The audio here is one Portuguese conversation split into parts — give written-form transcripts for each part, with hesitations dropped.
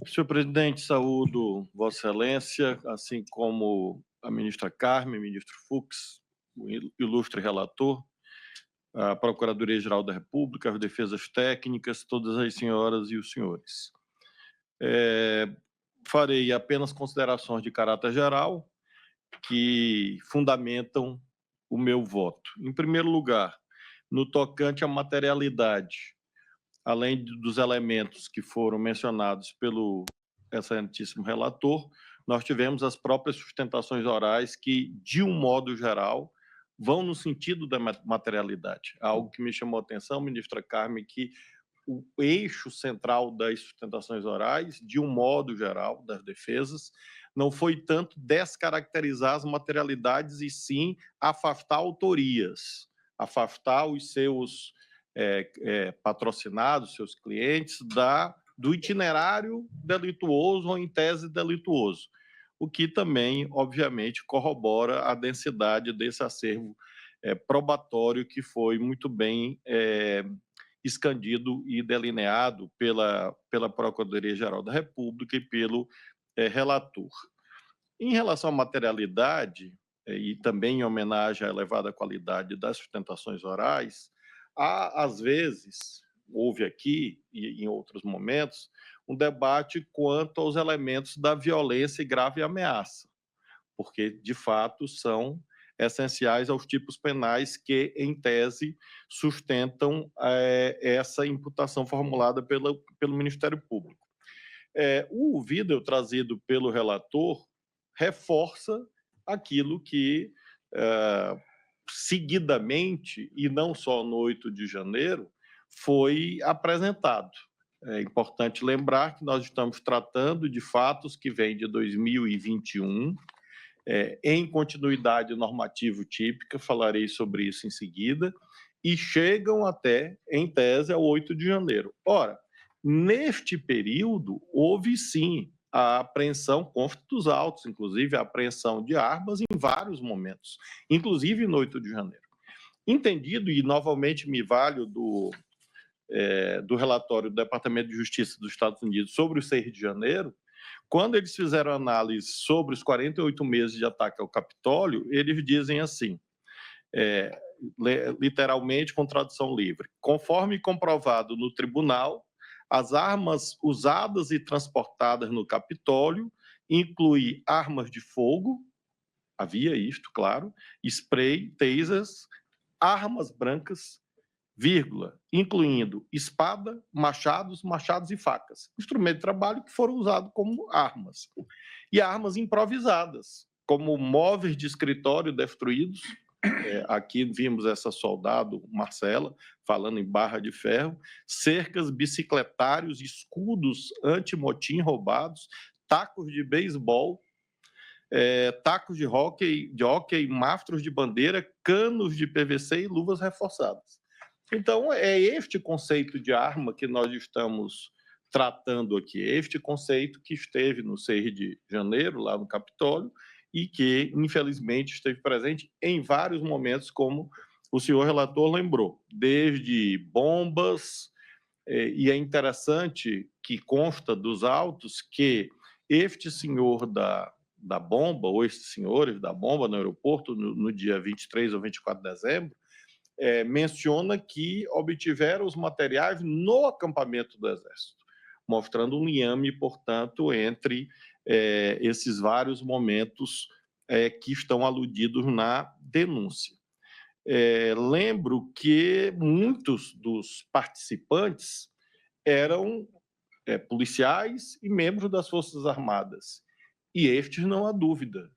Senhor presidente, saúdo Vossa Excelência, assim como a ministra Carmen, ministro Fux, o ilustre relator, a Procuradoria-Geral da República, as defesas técnicas, todas as senhoras e os senhores. Farei apenas considerações de caráter geral que fundamentam o meu voto. Em primeiro lugar, no tocante à materialidade, além dos elementos que foram mencionados pelo excelentíssimo relator, nós tivemos as próprias sustentações orais que, de um modo geral, vão no sentido da materialidade. Algo que me chamou a atenção, ministra Carmen, que o eixo central das sustentações orais, de um modo geral, das defesas, não foi tanto descaracterizar as materialidades e sim afastar autorias, afastar os seus patrocinados, seus clientes, do itinerário delituoso ou em tese delituoso, o que também, obviamente, corrobora a densidade desse acervo probatório que foi muito bem escandido e delineado pela Procuradoria-Geral da República e pelo relator. Em relação à materialidade, e também em homenagem à elevada qualidade das sustentações orais, há, às vezes, houve aqui e em outros momentos, um debate quanto aos elementos da violência e grave ameaça, porque, de fato, são essenciais aos tipos penais que, em tese, sustentam essa imputação formulada pelo Ministério Público. O vídeo trazido pelo relator reforça aquilo que, seguidamente, e não só no 8 de janeiro, foi apresentado. É importante lembrar que nós estamos tratando de fatos que vêm de 2021, em continuidade normativo típica, falarei sobre isso em seguida, e chegam até, em tese, ao 8 de janeiro. Ora, neste período, houve sim a apreensão, consta dos autos, inclusive a apreensão de armas em vários momentos, inclusive no 8 de janeiro. Entendido, e novamente me valho do relatório do Departamento de Justiça dos Estados Unidos sobre o 6 de janeiro, quando eles fizeram análise sobre os 48 meses de ataque ao Capitólio, eles dizem assim, literalmente com tradução livre: conforme comprovado no tribunal, as armas usadas e transportadas no Capitólio incluem armas de fogo, havia isto, claro, spray, tasers, armas brancas, vírgula, incluindo espada, machados e facas, instrumento de trabalho que foram usados como armas. E armas improvisadas, como móveis de escritório destruídos. Aqui vimos essa soldado, Marcela, falando em barra de ferro, cercas, bicicletários, escudos anti-motim roubados, tacos de beisebol, tacos de hóquei, mastros de bandeira, canos de PVC e luvas reforçadas. Então, é este conceito de arma que nós estamos tratando aqui, este conceito que esteve no 6 de janeiro, lá no Capitólio, e que, infelizmente, esteve presente em vários momentos, como o senhor relator lembrou, desde bombas, e é interessante que consta dos autos que este senhor da bomba, ou estes senhores da bomba no aeroporto, no dia 23 ou 24 de dezembro, menciona que obtiveram os materiais no acampamento do Exército, mostrando um liame, portanto, entre esses vários momentos que estão aludidos na denúncia. Lembro que muitos dos participantes eram policiais e membros das Forças Armadas, e estes, não há dúvida,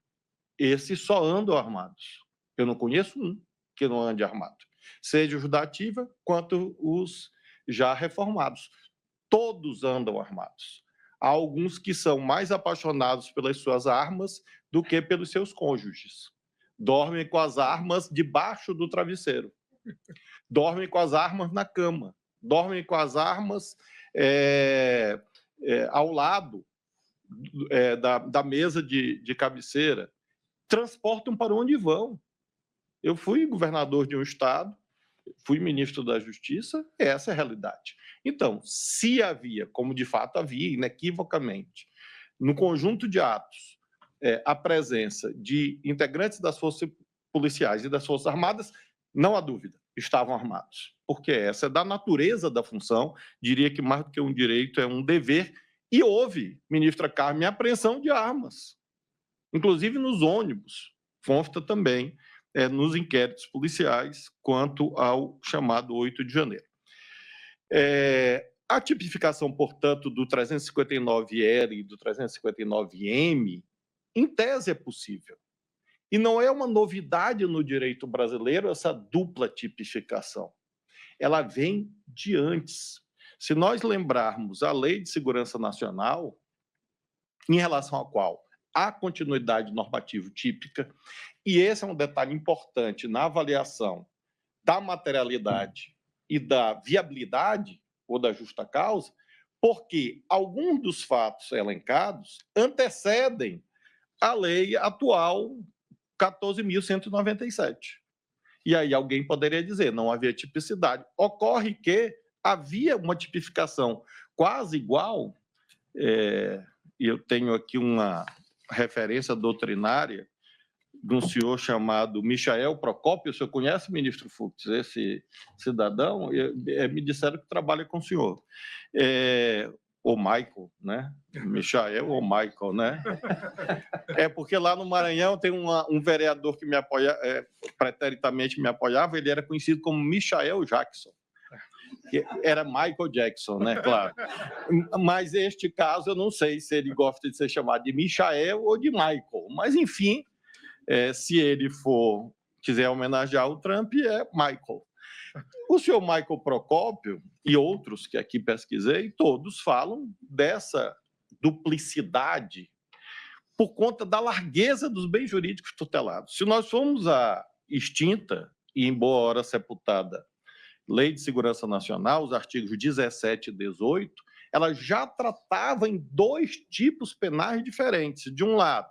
esses só andam armados. Eu não conheço um que não ande armado, seja os da ativa quanto os já reformados. Todos andam armados. Há alguns que são mais apaixonados pelas suas armas do que pelos seus cônjuges. Dormem com as armas debaixo do travesseiro. Dormem com as armas na cama. Dormem com as armas ao lado da mesa de cabeceira. Transportam para onde vão. Eu fui governador de um estado, fui ministro da Justiça, essa é a realidade. Então, se havia, como de fato havia, inequivocamente, no conjunto de atos, a presença de integrantes das forças policiais e das Forças Armadas, não há dúvida, estavam armados, porque essa é da natureza da função, diria que mais do que um direito, é um dever, e houve, ministra Carmen, apreensão de armas, inclusive nos ônibus, consta também nos inquéritos policiais quanto ao chamado 8 de janeiro. A tipificação, portanto, do 359L e do 359M, em tese é possível. E não é uma novidade no direito brasileiro essa dupla tipificação. Ela vem de antes. Se nós lembrarmos a Lei de Segurança Nacional, em relação à qual há continuidade normativa típica, e esse é um detalhe importante na avaliação da materialidade e da viabilidade ou da justa causa, porque alguns dos fatos elencados antecedem a lei atual 14.197. E aí alguém poderia dizer, não havia tipicidade. Ocorre que havia uma tipificação quase igual, e eu tenho aqui uma referência doutrinária de um senhor chamado Michael Procópio. O senhor conhece, ministro Fux, esse cidadão? Me disseram que trabalha com o senhor. Ou Michael, né? Michael ou Michael, né? Porque lá no Maranhão tem um vereador que me apoia, preteritamente me apoiava, ele era conhecido como Michael Jackson. Que era Michael Jackson, né? Claro. Mas este caso, eu não sei se ele gosta de ser chamado de Michael ou de Michael. Mas, enfim, se ele quiser homenagear o Trump, é Michael. O senhor Michael Procópio e outros que aqui pesquisei, todos falam dessa duplicidade por conta da largueza dos bens jurídicos tutelados. Se nós formos à extinta e, em boa hora, sepultada Lei de Segurança Nacional, os artigos 17 e 18, ela já tratava em dois tipos penais diferentes. De um lado,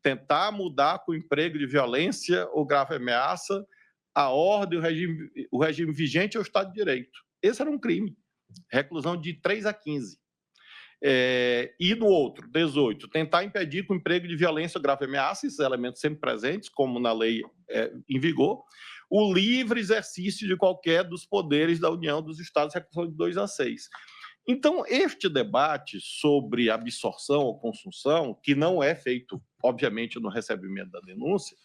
tentar mudar com o emprego de violência ou grave ameaça a ordem, o regime vigente ao Estado de Direito. Esse era um crime, reclusão de 3 a 15. E no outro, 18, tentar impedir com o emprego de violência ou grave ameaça, esses elementos sempre presentes, como na lei em vigor, o livre exercício de qualquer dos poderes da União dos Estados, reclusão de 2 a 6. Então, este debate sobre absorção ou consunção, que não é feito, obviamente, no recebimento da denúncia,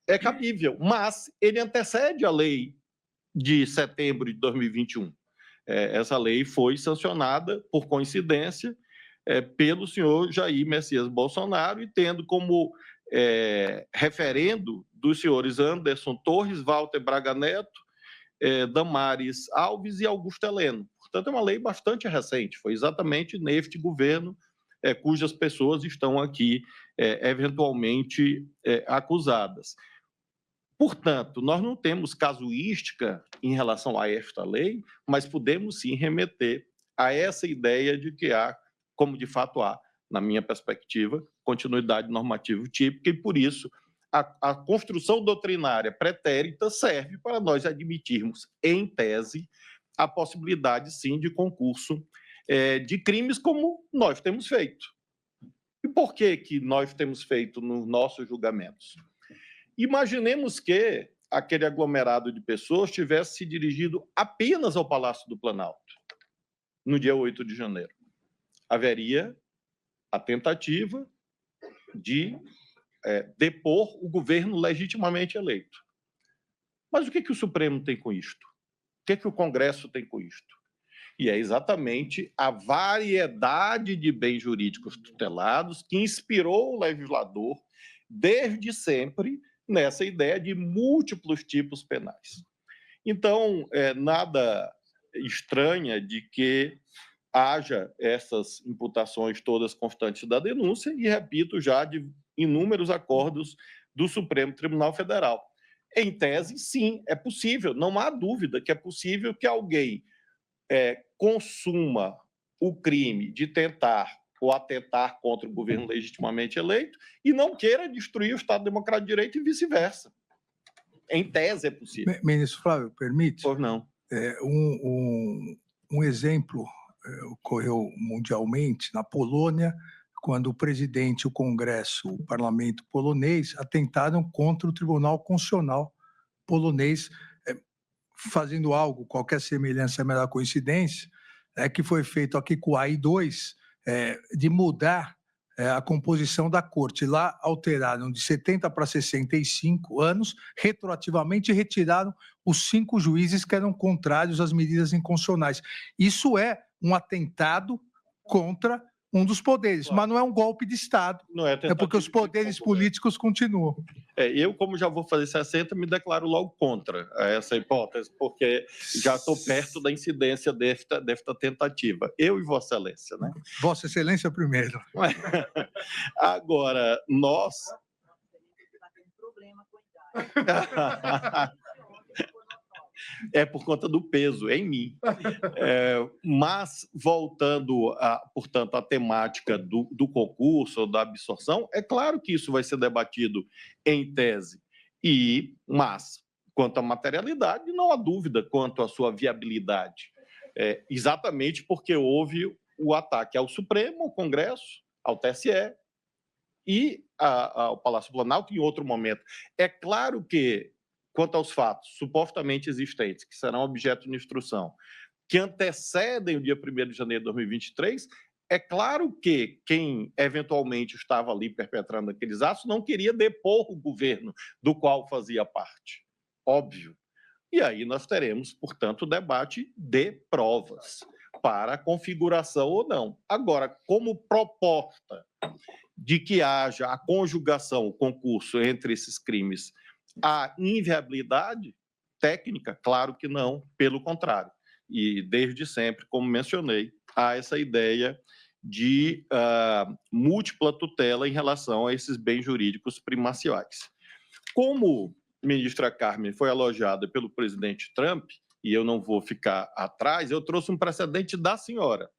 é cabível, mas ele antecede a lei de setembro de 2021. Essa lei foi sancionada, por coincidência, pelo senhor Jair Messias Bolsonaro, e tendo como referendo dos senhores Anderson Torres, Walter Braga Neto, Damares Alves e Augusto Heleno. Portanto, é uma lei bastante recente, foi exatamente neste governo cujas pessoas estão aqui eventualmente acusadas. Portanto, nós não temos casuística em relação a esta lei, mas podemos sim remeter a essa ideia de que há, como de fato há, na minha perspectiva, continuidade normativa típica, e por isso a construção doutrinária pretérita serve para nós admitirmos, em tese, a possibilidade, sim, de concurso de crimes como nós temos feito. E por que nós temos feito nos nossos julgamentos? Imaginemos que aquele aglomerado de pessoas tivesse se dirigido apenas ao Palácio do Planalto, no dia 8 de janeiro. Haveria a tentativa de depor o governo legitimamente eleito. Mas o que o Supremo tem com isto? O que o Congresso tem com isto? E é exatamente a variedade de bens jurídicos tutelados que inspirou o legislador desde sempre nessa ideia de múltiplos tipos penais. Então, nada estranha de que haja essas imputações todas constantes da denúncia e, repito, já de inúmeros acordos do Supremo Tribunal Federal. Em tese, sim, é possível, não há dúvida que é possível que alguém consuma o crime de tentar ou atentar contra o governo legitimamente eleito e não queira destruir o Estado Democrático de Direito e vice-versa. Em tese é possível. Ministro Flávio, permite? Pois não. Um exemplo ocorreu mundialmente na Polônia, quando o presidente, o Congresso, o parlamento polonês atentaram contra o Tribunal Constitucional polonês, fazendo algo, qualquer semelhança é melhor coincidência, que foi feito aqui com o AI-2, de mudar a composição da corte. Lá alteraram de 70 para 65 anos, retroativamente retiraram os 5 juízes que eram contrários às medidas inconstitucionais. Isso é um atentado contra um dos poderes, mas não é um golpe de Estado, Não é porque os poderes políticos continuam. Eu, como já vou fazer 60, me declaro logo contra essa hipótese, porque já estou perto da incidência desta tentativa. Eu e Vossa Excelência, né? Vossa Excelência primeiro. Agora, nós... É por conta do peso em mim. Mas, voltando, portanto, à temática do concurso ou da absorção, é claro que isso vai ser debatido em tese. Mas, quanto à materialidade, não há dúvida quanto à sua viabilidade. Exatamente porque houve o ataque ao Supremo, ao Congresso, ao TSE e ao Palácio Planalto em outro momento. É claro que, quanto aos fatos supostamente existentes, que serão objeto de instrução, que antecedem o dia 1º de janeiro de 2023, é claro que quem eventualmente estava ali perpetrando aqueles atos não queria depor o governo do qual fazia parte. Óbvio. E aí nós teremos, portanto, o debate de provas para a configuração ou não. Agora, como proposta de que haja a conjugação, o concurso entre esses crimes, a inviabilidade técnica, claro que não, pelo contrário. E desde sempre, como mencionei, há essa ideia de múltipla tutela em relação a esses bens jurídicos primaciais. Como a ministra Carmen foi elogiada pelo presidente Trump, e eu não vou ficar atrás, eu trouxe um precedente da senhora,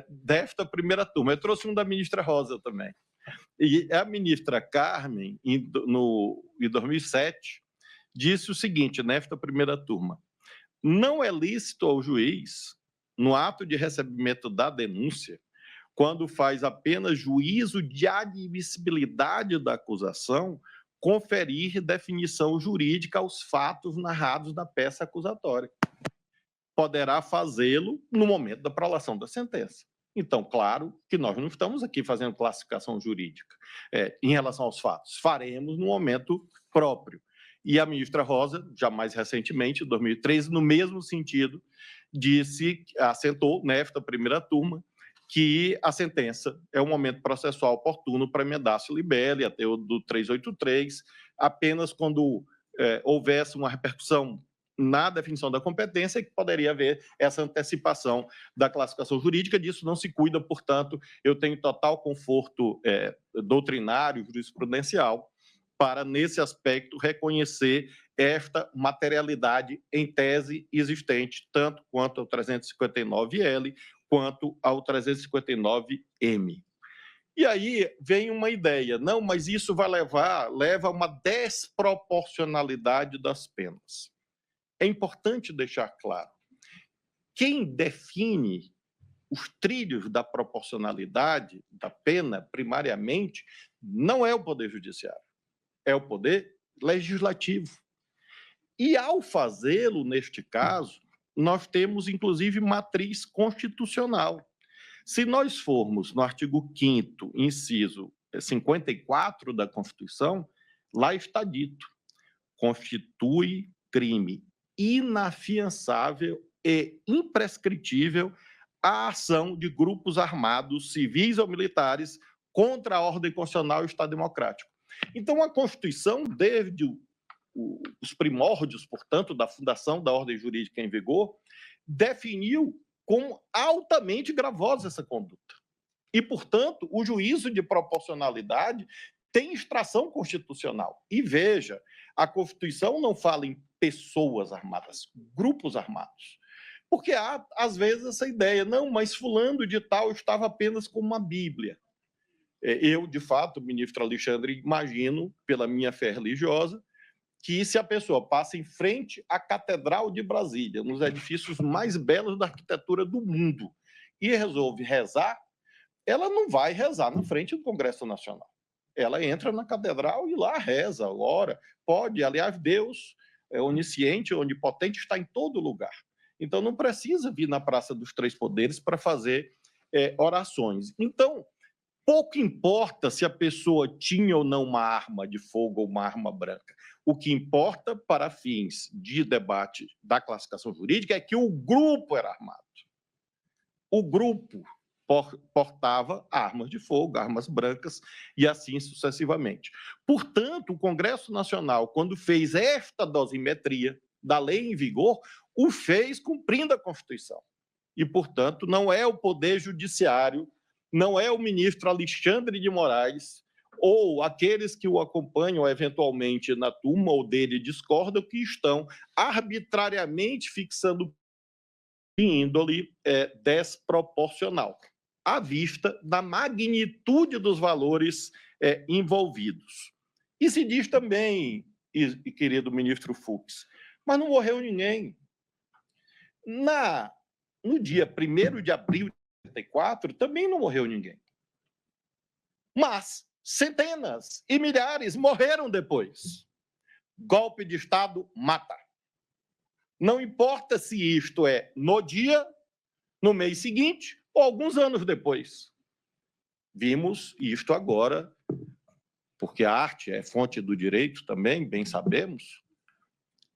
desta primeira turma. Eu trouxe um da ministra Rosa também. E a ministra Carmen, em 2007, disse o seguinte, nesta primeira turma: não é lícito ao juiz, no ato de recebimento da denúncia, quando faz apenas juízo de admissibilidade da acusação, conferir definição jurídica aos fatos narrados na peça acusatória. Poderá fazê-lo no momento da prolação da sentença. Então, claro que nós não estamos aqui fazendo classificação jurídica em relação aos fatos. Faremos no momento próprio. E a ministra Rosa, já mais recentemente, em 2013, no mesmo sentido, assentou nesta primeira turma que a sentença é um momento processual oportuno para emendar-se libelli, até o do 383, apenas quando houvesse uma repercussão na definição da competência, que poderia haver essa antecipação da classificação jurídica. Disso não se cuida, portanto, eu tenho total conforto doutrinário, jurisprudencial, para, nesse aspecto, reconhecer esta materialidade em tese existente, tanto quanto ao 359L, quanto ao 359M. E aí vem uma ideia, não, mas isso leva a uma desproporcionalidade das penas. É importante deixar claro, quem define os trilhos da proporcionalidade da pena, primariamente, não é o Poder Judiciário, é o Poder Legislativo. E, ao fazê-lo, neste caso, nós temos, inclusive, matriz constitucional. Se nós formos no artigo 5º, inciso 54 da Constituição, lá está dito: constitui crime inafiançável e imprescritível a ação de grupos armados, civis ou militares, contra a ordem constitucional e o Estado democrático. Então, a Constituição, desde os primórdios, portanto, da fundação da ordem jurídica em vigor, definiu como altamente gravosa essa conduta. E, portanto, o juízo de proporcionalidade tem extração constitucional. E veja, a Constituição não fala em pessoas armadas, grupos armados. Porque há, às vezes, essa ideia, não, mas fulano de tal estava apenas com uma Bíblia. Eu, de fato, ministro Alexandre, imagino, pela minha fé religiosa, que se a pessoa passa em frente à Catedral de Brasília, um dos edifícios mais belos da arquitetura do mundo, e resolve rezar, ela não vai rezar na frente do Congresso Nacional. Ela entra na catedral e lá reza, ora, pode. Aliás, Deus é onisciente, onipotente, está em todo lugar. Então, não precisa vir na Praça dos Três Poderes para fazer orações. Então, pouco importa se a pessoa tinha ou não uma arma de fogo ou uma arma branca. O que importa, para fins de debate da classificação jurídica, é que o grupo era armado. O grupo portava armas de fogo, armas brancas, e assim sucessivamente. Portanto, o Congresso Nacional, quando fez esta dosimetria da lei em vigor, o fez cumprindo a Constituição. E, portanto, não é o Poder Judiciário, não é o ministro Alexandre de Moraes ou aqueles que o acompanham eventualmente na turma ou dele discordam que estão arbitrariamente fixando índole desproporcional, à vista da magnitude dos valores envolvidos. E se diz também, querido ministro Fux, mas não morreu ninguém. No dia 1º de abril de 1984, também não morreu ninguém. Mas centenas e milhares morreram depois. Golpe de Estado mata. Não importa se isto é no dia, no mês seguinte ou alguns anos depois. Vimos isto agora, porque a arte é fonte do direito também, bem sabemos,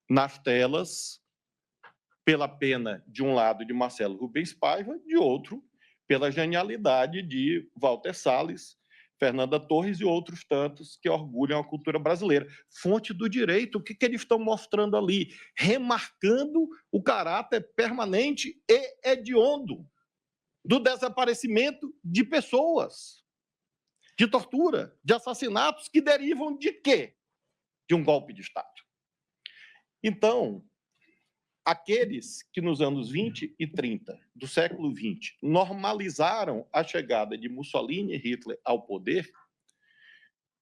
nas telas, pela pena, de um lado, de Marcelo Rubens Paiva, de outro, pela genialidade de Walter Salles, Fernanda Torres e outros tantos que orgulham a cultura brasileira. Fonte do direito, o que eles estão mostrando ali? Remarcando o caráter permanente e hediondo do desaparecimento de pessoas, de tortura, de assassinatos que derivam de quê? De um golpe de Estado. Então, aqueles que nos anos 20 e 30 do século XX normalizaram a chegada de Mussolini e Hitler ao poder,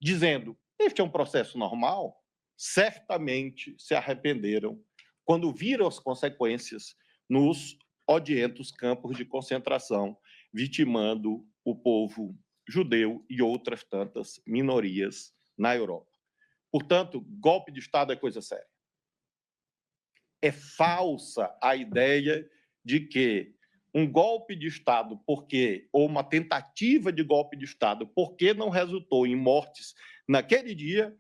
dizendo este é um processo normal, certamente se arrependeram quando viram as consequências nos odientos campos de concentração, vitimando o povo judeu e outras tantas minorias na Europa. Portanto, golpe de Estado é coisa séria. É falsa a ideia de que um golpe de Estado, ou uma tentativa de golpe de Estado, porque não resultou em mortes naquele dia,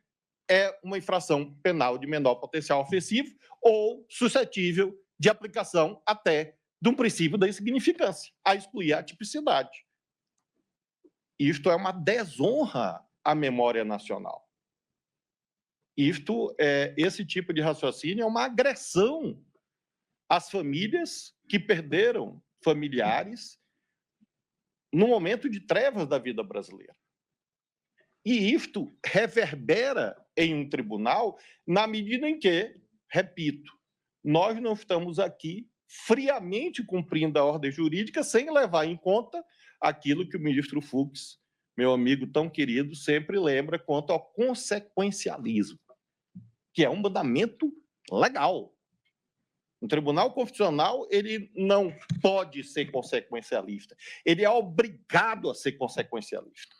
é uma infração penal de menor potencial ofensivo ou suscetível de aplicação até de um princípio da insignificância, a excluir a tipicidade. Isto é uma desonra à memória nacional. Esse tipo de raciocínio é uma agressão às famílias que perderam familiares no momento de trevas da vida brasileira. E isto reverbera em um tribunal na medida em que, repito, nós não estamos aqui friamente cumprindo a ordem jurídica sem levar em conta aquilo que o ministro Fux, meu amigo tão querido, sempre lembra quanto ao consequencialismo, que é um mandamento legal. O Tribunal Constitucional ele não pode ser consequencialista, ele é obrigado a ser consequencialista.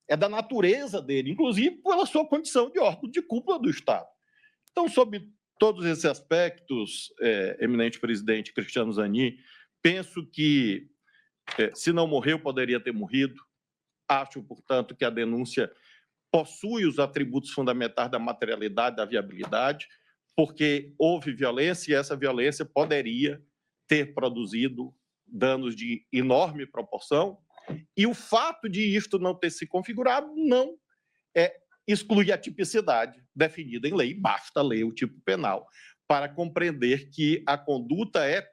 É da natureza dele, inclusive pela sua condição de órgão de cúpula do Estado. Então, sob todos esses aspectos, eminente presidente Cristiano Zanin, penso que, se não morreu, poderia ter morrido. Acho, portanto, que a denúncia possui os atributos fundamentais da materialidade, da viabilidade, porque houve violência e essa violência poderia ter produzido danos de enorme proporção, e o fato de isto não ter se configurado não exclui a tipicidade definida em lei, basta ler o tipo penal para compreender que a conduta é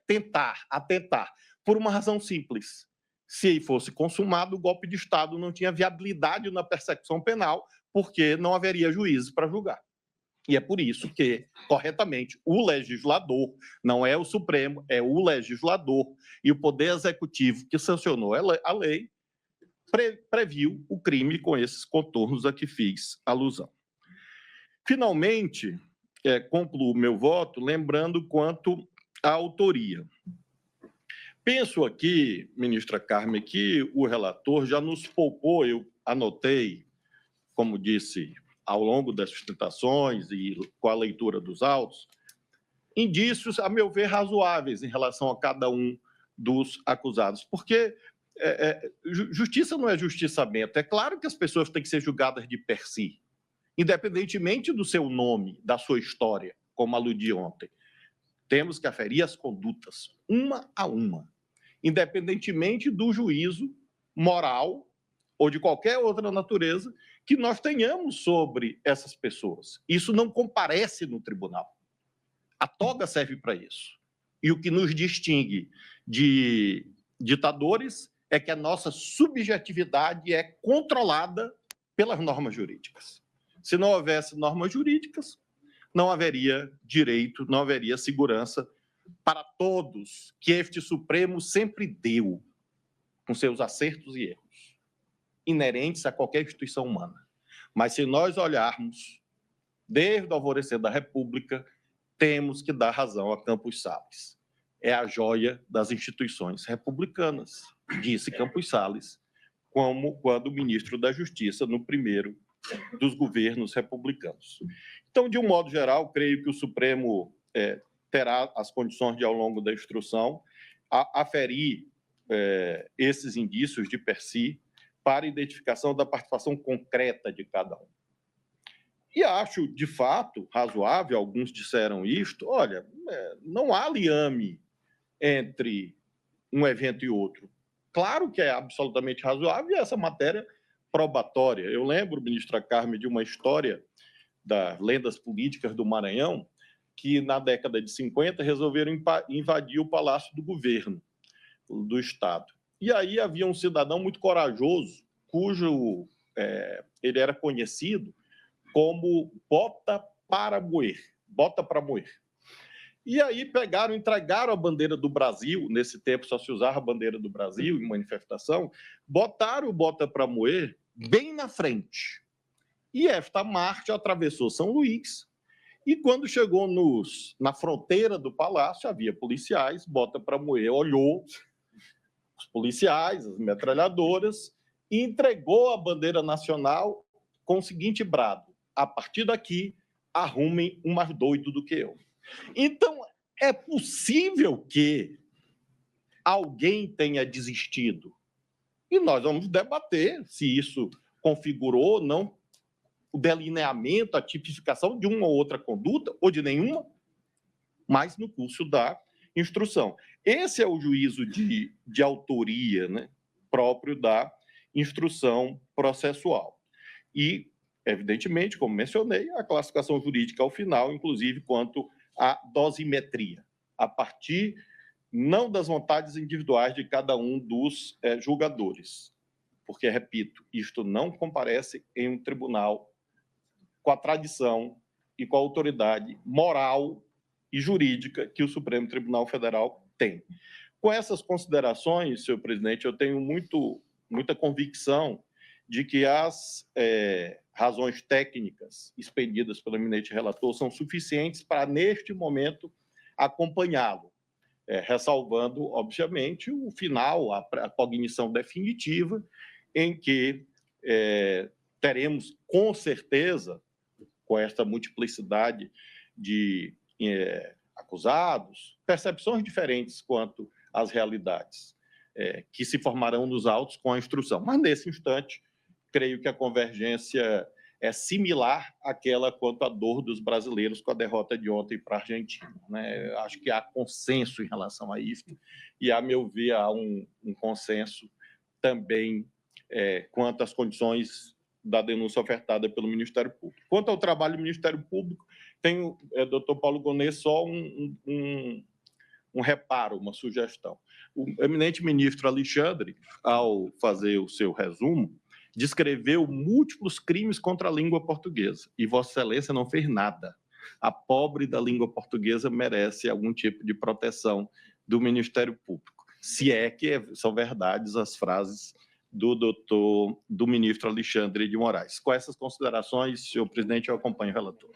atentar, por uma razão simples. Se fosse consumado, o golpe de Estado não tinha viabilidade na persecução penal, porque não haveria juízes para julgar. E é por isso que, corretamente, o legislador, não é o Supremo, é o legislador, e o Poder Executivo que sancionou a lei, previu o crime com esses contornos a que fiz alusão. Finalmente, concluo meu voto lembrando quanto à autoria. Penso aqui, ministra Carmen, que o relator já nos poupou, eu anotei, como disse, ao longo das sustentações e com a leitura dos autos, indícios, a meu ver, razoáveis em relação a cada um dos acusados, porque justiça não é justiçamento. É claro que as pessoas têm que ser julgadas de per si, independentemente do seu nome, da sua história, como aludi ontem. Temos que aferir as condutas, uma a uma, independentemente do juízo moral ou de qualquer outra natureza que nós tenhamos sobre essas pessoas. Isso não comparece no tribunal. A toga serve para isso. E o que nos distingue de ditadores é que a nossa subjetividade é controlada pelas normas jurídicas. Se não houvesse normas jurídicas, não haveria direito, não haveria segurança para todos que este Supremo sempre deu, com seus acertos e erros, inerentes a qualquer instituição humana. Mas se nós olharmos, desde o alvorecer da República, temos que dar razão a Campos Salles. É a joia das instituições republicanas, disse Campos Salles, como quando ministro da Justiça no primeiro dos governos republicanos. Então, de um modo geral, creio que o Supremo terá as condições de, ao longo da instrução, aferir esses indícios de per si para identificação da participação concreta de cada um. E acho, de fato, razoável, alguns disseram isto, olha, não há liame entre um evento e outro. Claro que é absolutamente razoável essa matéria probatória. Eu lembro, ministra Carmen, de uma história das lendas políticas do Maranhão, que na década de 50 resolveram invadir o Palácio do Governo do Estado. E aí havia um cidadão muito corajoso, cujo ele era conhecido como bota para moer. E aí pegaram, entregaram a bandeira do Brasil, nesse tempo só se usava a bandeira do Brasil em manifestação, botaram o bota para moer bem na frente. E esta marcha atravessou São Luís, e quando chegou na fronteira do palácio, havia policiais, bota para moer, olhou os policiais, as metralhadoras, e entregou a bandeira nacional com o seguinte brado: a partir daqui, arrumem um mais doido do que eu. Então, é possível que alguém tenha desistido. E nós vamos debater se isso configurou ou não o delineamento, a tipificação de uma ou outra conduta, ou de nenhuma, mas no curso da instrução. Esse é o juízo de autoria, né, próprio da instrução processual. E, evidentemente, como mencionei, a classificação jurídica ao final, inclusive quanto à dosimetria, a partir não das vontades individuais de cada um dos julgadores. Porque, repito, isto não comparece em um tribunal com a tradição e com a autoridade moral e jurídica que o Supremo Tribunal Federal tem. Com essas considerações, senhor presidente, eu tenho muita convicção de que as razões técnicas expedidas pelo eminente relator são suficientes para, neste momento, acompanhá-lo, ressalvando, obviamente, o final, a cognição definitiva, em que teremos, com certeza, com esta multiplicidade de acusados, percepções diferentes quanto às realidades que se formarão nos autos com a instrução. Mas, nesse instante, creio que a convergência é similar àquela quanto à dor dos brasileiros com a derrota de ontem para a Argentina, né? Acho que há consenso em relação a isso e, a meu ver, há um consenso também quanto às condições da denúncia ofertada pelo Ministério Público. Quanto ao trabalho do Ministério Público, tenho, doutor Paulo Gonet, só um reparo, uma sugestão. O eminente ministro Alexandre, ao fazer o seu resumo, descreveu múltiplos crimes contra a língua portuguesa, e Vossa Excelência não fez nada. A pobre da língua portuguesa merece algum tipo de proteção do Ministério Público, se é que são verdades as frases do ministro Alexandre de Moraes. Com essas considerações, senhor presidente, eu acompanho o relator.